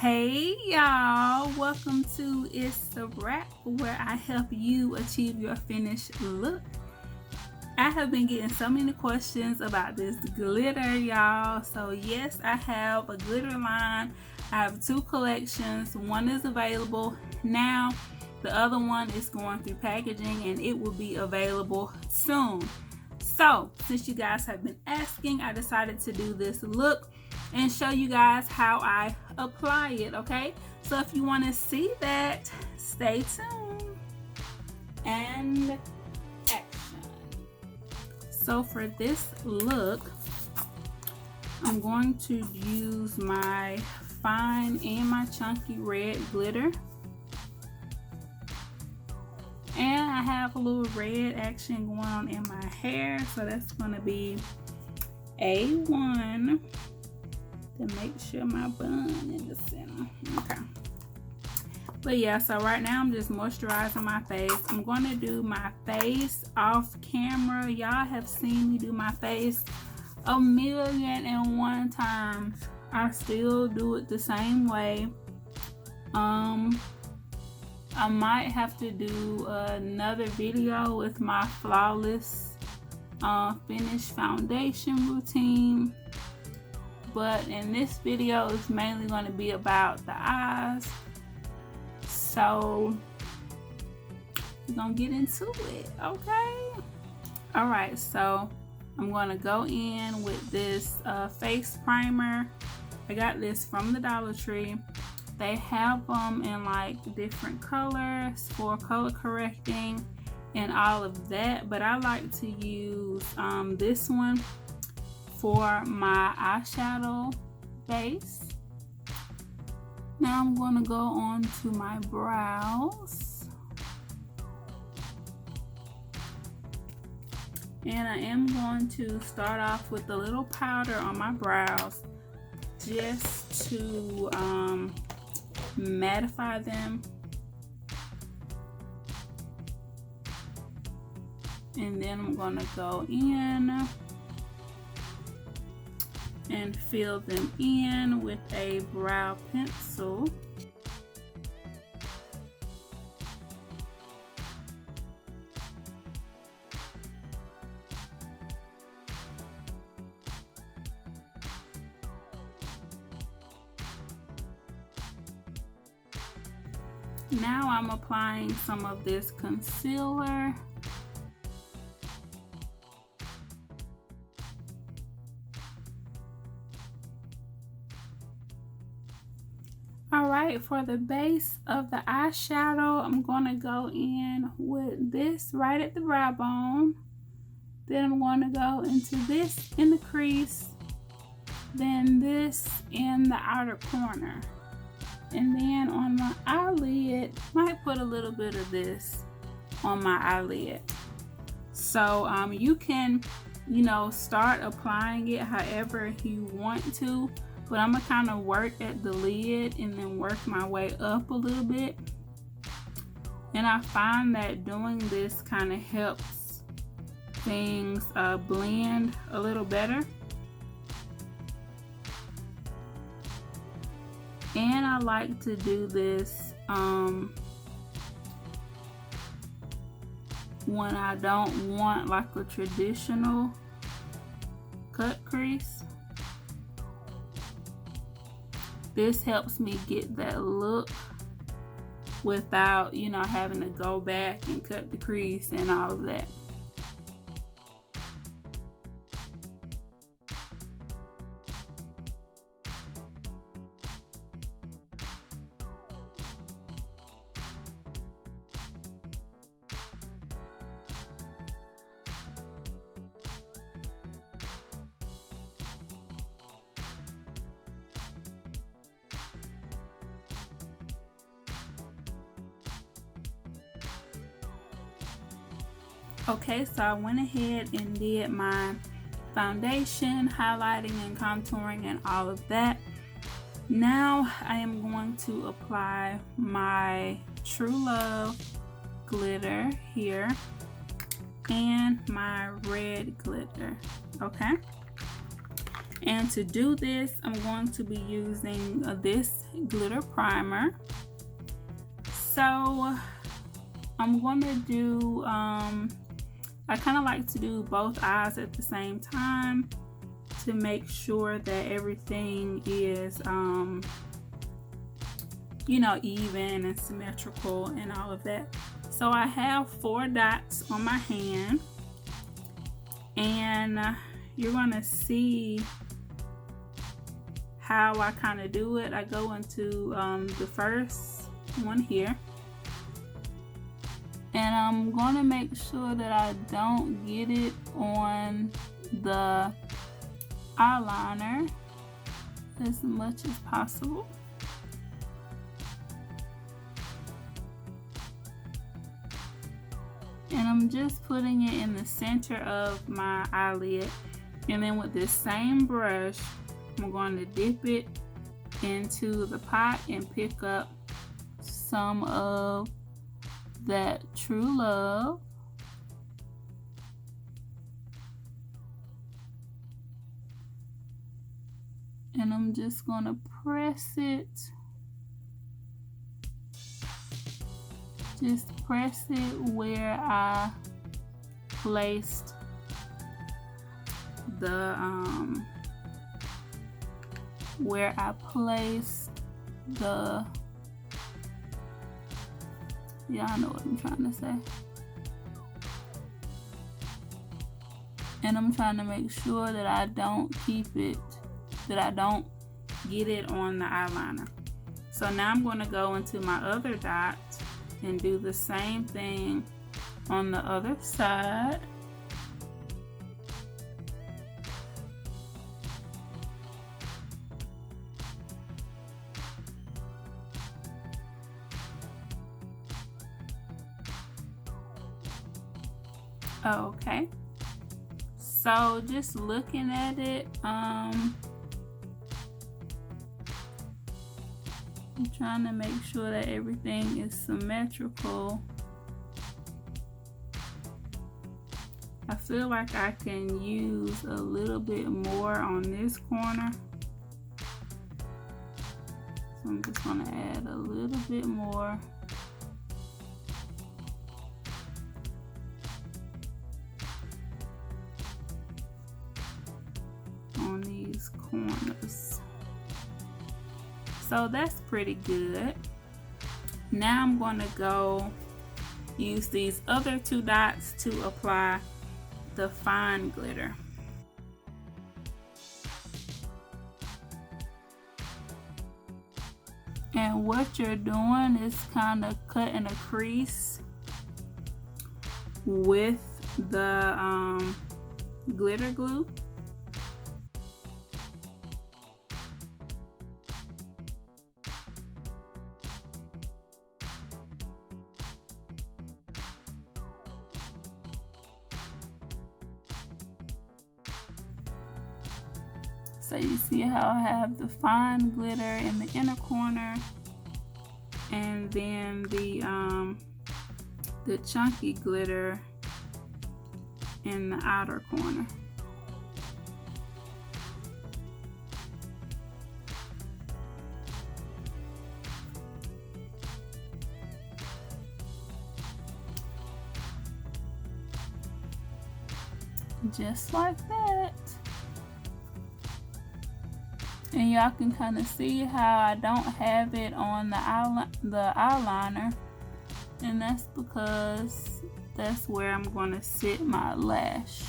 Hey y'all, welcome to Itz Sirap, where I help you achieve your finished look. I have been getting so many questions about this glitter, y'all. So yes, I have a glitter line. I have two collections. One is available now. The other one is going through packaging and it will be available soon. So since you guys have been asking, I decided to do this look and show you guys how I apply it, okay? So if you want to see that, stay tuned. And action. So for this look, I'm going to use my fine and my chunky red glitter. And I have a little red action going on in my hair, so that's going to be A1 to make sure my bun in the center. Okay. But yeah, so right now I'm just moisturizing my face. I'm going to do my face off camera. Y'all have seen me do my face 1,000,001 times. I still do it the same way. I might have to do another video with my flawless finish foundation routine, but in this video it's mainly going to be about the eyes, so we're gonna get into it. Okay, all right, so I'm going to go in with this face primer. I got this from the Dollar Tree. They have them in like different colors for color correcting and all of that, but I like to use this one for my eyeshadow base. Now I'm going to go on to my brows, and I am going to start off with a little powder on my brows just to mattify them, and then I'm going to go in and fill them in with a brow pencil. Now I'm applying some of this concealer. Alright, for the base of the eyeshadow, I'm going to go in with this right at the brow bone. Then I'm going to go into this in the crease. Then this in the outer corner. And then on my eyelid, might put a little bit of this on my eyelid. So you can, start applying it however you want to, but I'm gonna kind of work at the lid and then work my way up a little bit. And I find that doing this kind of helps things blend a little better. And I like to do this when I don't want like a traditional cut crease. This helps me get that look without, having to go back and cut the crease and all of that. Okay, so I went ahead and did my foundation, highlighting and contouring and all of that. Now I am going to apply my True Love glitter here and my red glitter. Okay, And to do this, I'm going to be using this glitter primer. So I'm going to do, I kind of like to do both eyes at the same time to make sure that everything is, you know, even and symmetrical and all of that. So I have 4 dots on my hand, and you're going to see how I kind of do it. I go into the first one here, and I'm going to make sure that I don't get it on the eyeliner as much as possible. And I'm just putting it in the center of my eyelid, and then with this same brush I'm going to dip it into the pot and pick up some of that True Love. And I'm just going to press it. Just press it where I placed the yeah, I know what I'm trying to say. And I'm trying to make sure that I don't get it on the eyeliner. So now I'm going to go into my other dot and do the same thing on the other side. Okay, so just looking at it, I'm trying to make sure that everything is symmetrical. I feel like I can use a little bit more on this corner, so I'm just going to add a little bit more. On these corners. So that's pretty good. Now I'm going to go use these other 2 dots to apply the fine glitter. And what you're doing is kind of cutting a crease with the glitter glue. So you see how I have the fine glitter in the inner corner, and then the chunky glitter in the outer corner. Just like that. And y'all can kind of see how I don't have it on the eyeliner, and that's because that's where I'm going to sit my lash.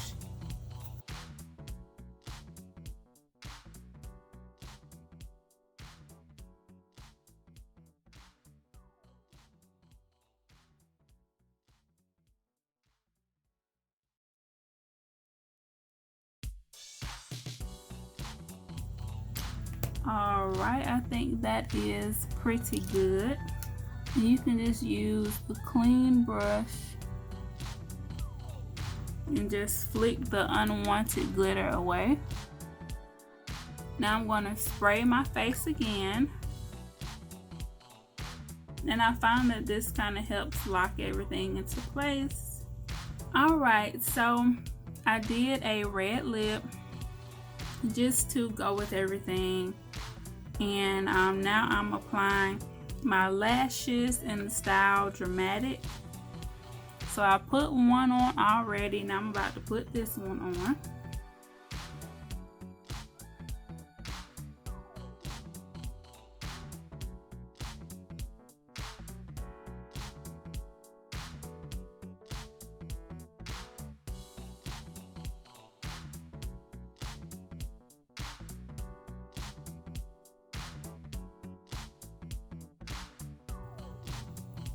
Alright, I think that is pretty good. And you can just use a clean brush and just flick the unwanted glitter away. Now I'm going to spray my face again. And I found that this kind of helps lock everything into place. Alright, so I did a red lip. just to go with everything. And now I'm applying my lashes in the style Dramatic. So I put one on already. Now I'm about to put this one on.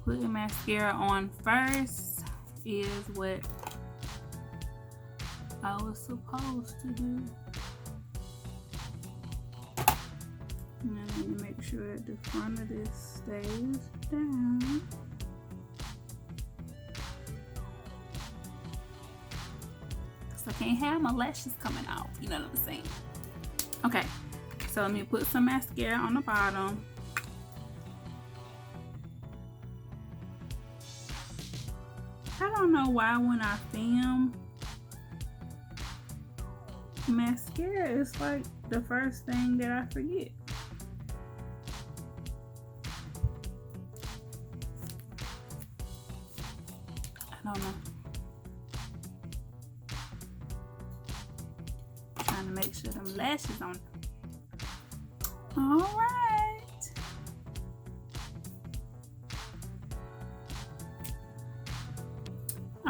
Putting mascara on first is what I was supposed to do. Now let me make sure that the front of this stays down. Cause I can't have my lashes coming out, you know what I'm saying? Okay, so let me put some mascara on the bottom. I don't know why when I film, mascara is like the first thing that I forget. I don't know. Trying to make sure them lashes on. All right.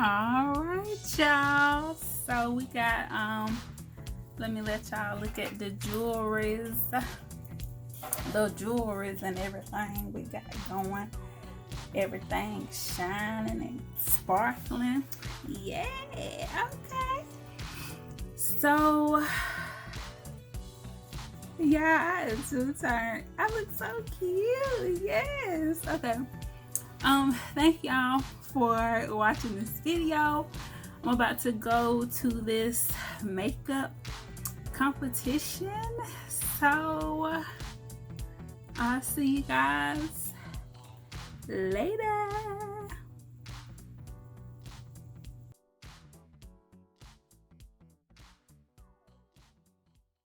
All right, y'all. So we got let me let y'all look at the jewelries and everything we got going. Everything shining and sparkling. Yeah, okay. So yeah, I had to turn. I look so cute. Yes. Okay. Thank y'all for watching this video. I'm about to go to this makeup competition, so I'll see you guys later.